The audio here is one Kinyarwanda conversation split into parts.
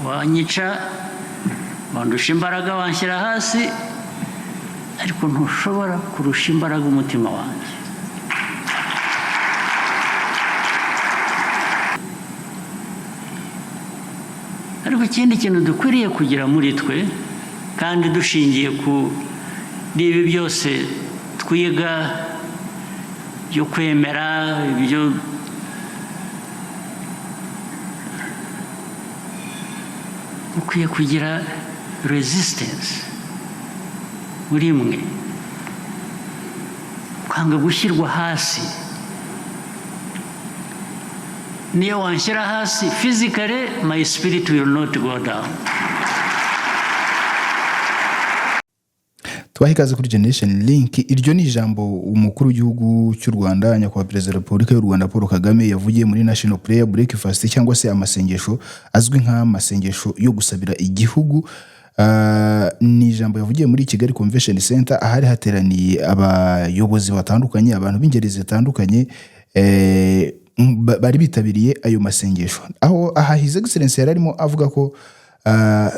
wanyica wandusha imbaraga wanshyira hasi ariko ntushobora kurusha imbaraga umutima wanjye. Ariko ikindi kintu dukwiriye kugira muri twe kandi dushingiye ku ibi byose twiga byo kwemera ibyo ukwiye kugira resistance muri mwe, kwanga gushyirwa hasi. Niyo wanshyira hasi physically, my spirit will not go down. Twahikaze kuri Generation Link. Iryo ni ijambo umukuru w'igihugu cy'u Rwanda nyakubahwa Perezida wa Repubulika y'u Rwanda Paul Kagame yavugiye muri National Prayer Breakfast cyangwa se amasengesho azwi nk'amasengesho yo gusabira igihugu. Ni ijambo yavugiye muri Kigali Convention Center ahari hateraniye abayobozi batandukanye, abantu b'ingeri zitandukanye bari bitabiriye ayo masengesho. Aho His Excellency yararimo avuga ko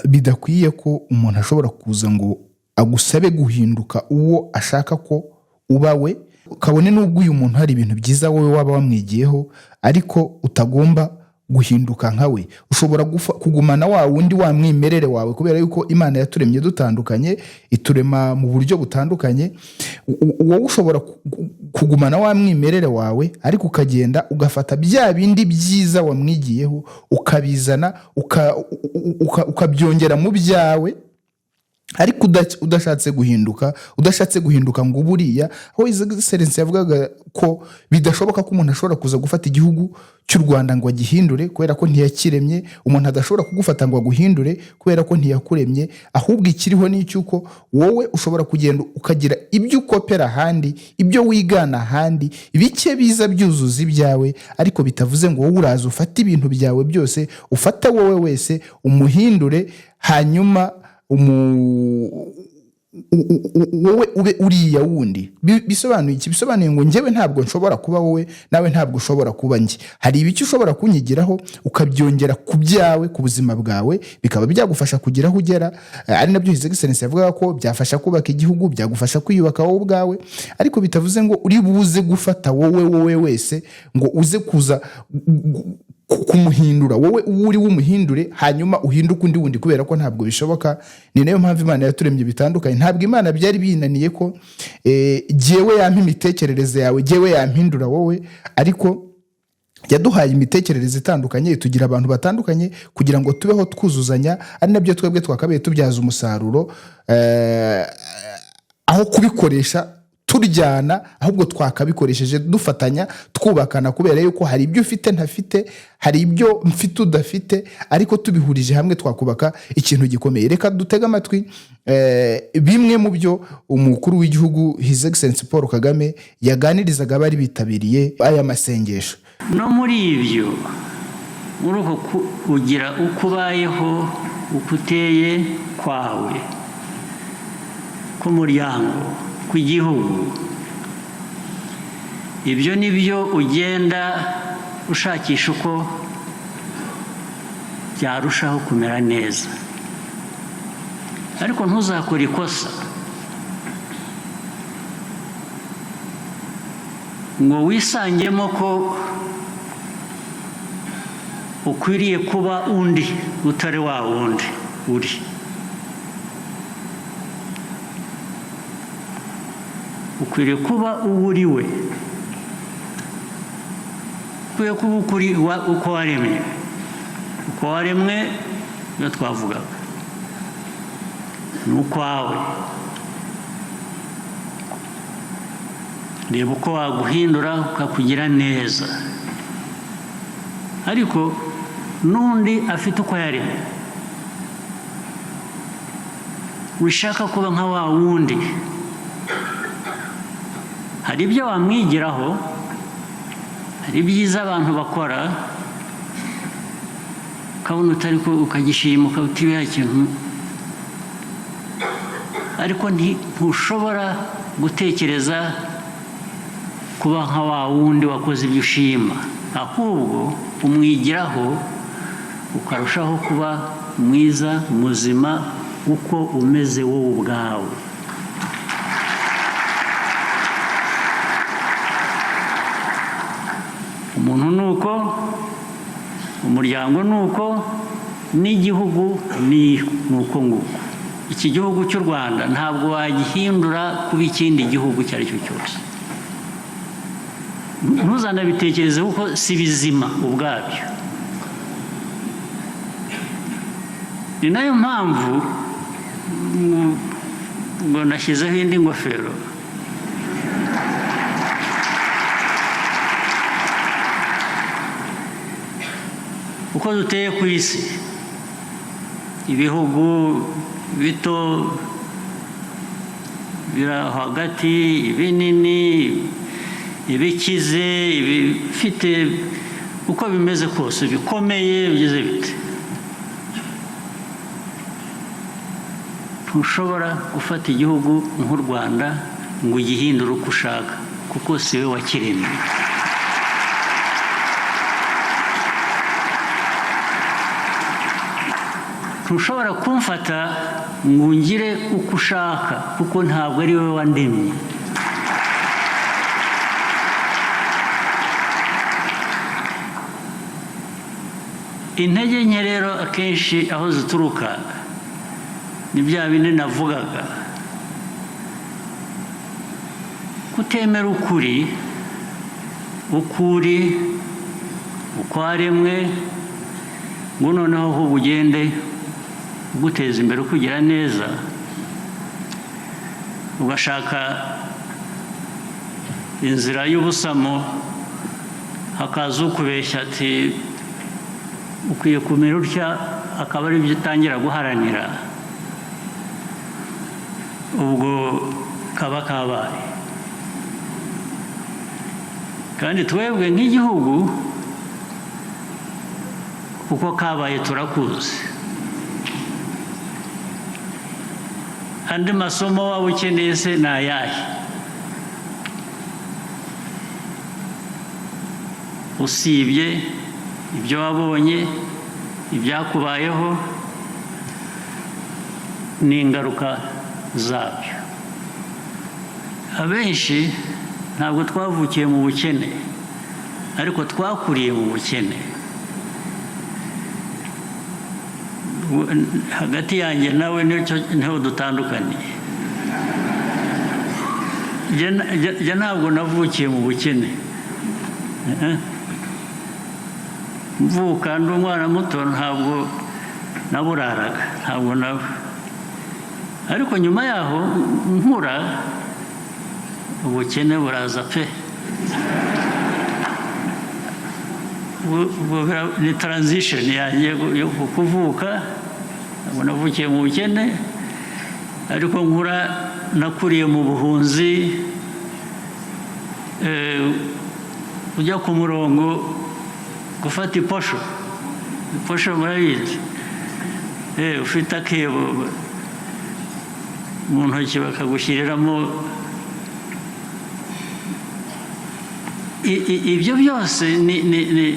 bidakwiye ko umuntu ashobora kuza ngo agusabe guhinduka uwo ashaka ko ubawe, kabone n'ubwo uyu muntu hari ibintu byiza wowe waba wamwigiyeho ariko utagomba guhinduka nkawe. Ushobora kugumana wa wundi wa mwimerere wawe kubera yuko Imana yaturemye dutandukanye, iturema mu buryo butandukanye. Wowe ushobora kugumana wa mwimerere wawe ariko ukagenda ugafata bya bindi byiza wamwigiyeho ukabizana ukabyongera mu byawe, ariko udashatse guhinduka ngo buriya. Aho His Excellency yavugaga ko bidashoboka ko umuntu ashobora kuza gufata igihugu cy'u Rwanda ngo agihindure kubera ko ntiyakiremye. Umuntu adashobora kugufata ngo aguhindure kubera ko ntiyakuremye, ahubwo ikiriho ni cyuko wowe ushobora kugenda ukagira ibyo ukopera ahandi, ibyo wigana ahandi, bike biza byuzuza ibyawe, ariko bitavuze ngo wowe uraza ufate ibintu byawe byose ufata wowe wese umuhindure hanyuma wowe ube uriya wundi. Bisobanuye iki? Bisobanuye ngo njyewe ntabwo nshobora kuba wowe, nawe ntabwo ushobora kuba njye. Hari ibiki ushobora kunyigiraho ukabyongera ku byawe, ku buzima bwawe, bikaba byagufasha kugira aho ugera. Ari nabyo His Excellency yavuga ko byafasha kubaka igihugu, byagufasha kwiyubaka wowe ubwawe, ariko bitavuze ngo uri buze gufata wowe wese ngo uze kuza kumuhindura wowe uri wumuhindure hanyuma uhinduka undi wundi, kubera ko ntabwo bishoboka. Ni nayo mpamvu Imana yaturemye bitandukanye. Ntabwo Imana byari binaniye ko jewe yampa imitekerereze yawe, jewe yampindura wowe, ariko yaduhaye imitekerereze itandukanye, tugira abantu batandukanye kugira ngo tubeho twuzuzanya. Ari nabyo twebwe twakabaye tubyaza umusaruro aho kubikoresha turyana, ahubwo twakabikoresheje dufatanya twubakana, kubera yuko hari ibyo ufite ntafite, hari ibyo mfite udafite, ariko tubihurije hamwe twakubaka ikintu gikomeye. Reka dutega amatwi bimwe mu byo umukuru w'igihugu His Excellency Paul Kagame yaganirizaga bari bitabiriye aya masengesho. No muri ibyo uruho kugira uko ubayeho, uko uteye kwawe, ku muryango, ku gihugu, ibyo nibyo ugenda ushakisha uko byarushaho kumera neza. Ariko ntuzakore ikosa ngo wisangemo ko ukwiriye kuba undi utari wa wundi uri. Ukwiriye kuba uri we, ukwiye kuba ukuri uko waremye. Uko waremwe iyo twavugaga ni ukwawe. Reba uko waguhindura ukakugira neza, ariko n'undi afite uko yaremwe. Wishaka kuba nka wa wundi, hari ibyo wamwigiraho, hari ibyiza abantu bakora ukabona utari ko ukagishimuka utibiha ikintu, ariko ntushobora gutekereza kuba nka wa wundi wakoze ibyo ushima, ahubwo umwigiraho ukarushaho kuba mwiza muzima uko umeze wowe ubwawe. Umuntu nuko, umuryango nuko, n'igihugu ni uko nguko. Iki gihugu cy'u Rwanda ntabwo wagihindura kuba ikindi gihugu icyo ari cyo cyose. Ntuzanabitekereze kuko si bizima ubwabyo. Ni nayo mpamvu ngo nashyizeho indi ngofero. Uko duteye ku isi, ibihugu bito biri hagati, ibinini, ibikize, ibifite uko bimeze kose, bikomeye bigeze bite, ntushobora gufata igihugu nk'u Rwanda ngo ugihindure uko ushaka, kuko si we wakiremye. Ntushobora kumfata ngo ungire uko ushaka, kuko ntabwo ari wowe wandemye. Intege nke rero akenshi aho zituruka ni bya bindi navugaga, kutemera ukuri, uko waremwe, ngo noneho ahubwo ugende uguteza imbere kugira neza, ugashaka inzira y'ubusamo, hakaza ukubeshya ati ukwiye kumera utya, akaba ari byo utangira guharanira, ubwo kaba kabaye. Kandi twebwe nk'igihugu uko kabaye turakuzi. Andi masomo waba ukeneye se ni ayahe? Usibye ibyo wabonye, ibyakubayeho n'ingaruka zabyo. Abenshi ntabwo twavukiye mu bukene, ariko twakuriye mu bukene. Hagati yanjye nawe niho dutandukaniye. Jya ntabwo navukiye mu bukene. Mvuka ndi umwana muto, ntabwo naburaraga, ntabwo nabo. Ariko nyuma yaho nkura, ubukene buraza pe. Ni transition yanjye yo kuvuka, ntabwo navukiye mu bukene, ariko nkura nakuriye mu buhunzi. Ujya ku murongo gufata iposho murabizi, ufite akebo mu ntoki bakagushyiriramo. Ibyo byose ni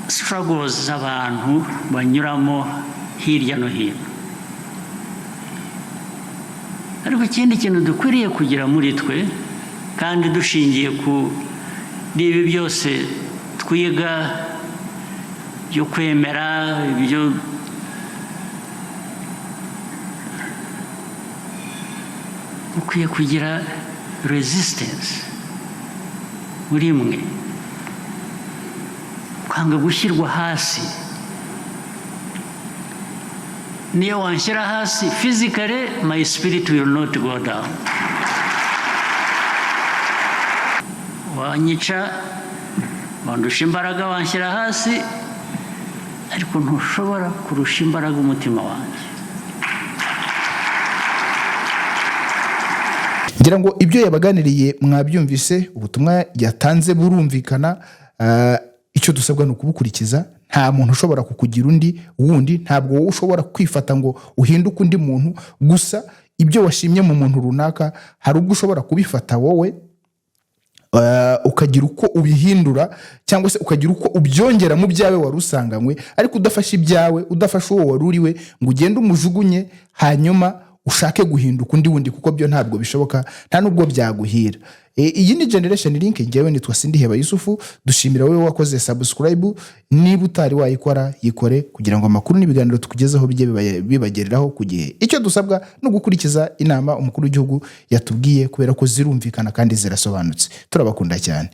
struggles z'abantu banyuramo hirya no hino. Ariko ikindi kintu dukwiriye kugira muri twe, kandi dushingiye ku ibi byose twiga byo kwemera, ibyo ukwiye kugira resistance muri mwe, ukanga gushyirwa hasi. Niyo wanshyira hasi physically, my spirit will not go down. Wanyica, wandusha imbaraga, wanshyira hasi, ariko ntushobora kurusha imbaraga umutima wanjye. ngira ngo ibyo yabaganiriye mwabyumvise, ubutumwa yatanze burumvikana. Icyo dusabwa ni ukubukurikiza. Nta muntu ushobora kukugira wundi, ntabwo wowe ushobora kwifata ngo uhinduke undi muntu. Gusa ibyo washimye mu muntu runaka, hari ubwo ushobora kubifata wowe ukagira uko ubihindura cyangwa se ukagira uko ubyongera mu byawe wari usanganywe, ariko udafashe ibyawe, udafashe uwo wari uriwe ngo ugende umujugunye hanyuma ushake guhinduka undi wundi, kuko byo ntabwo bishoboka, nta nubwo byaguhira. Iyi ni Generation Link, njyewe nitwa Sindiheba Yusufu. Dushimira wowe wakoze subscribe, niba utari wayikora yikore, kugira ngo amakuru n'ibiganiro tukugezeho bijye bibagereraho ku gihe. Icyo dusabwa no gukurikiza inama umukuru w'igihugu yatubwiye, kubera ko zirumvikana kandi zirasobanutse. Turabakunda cyane.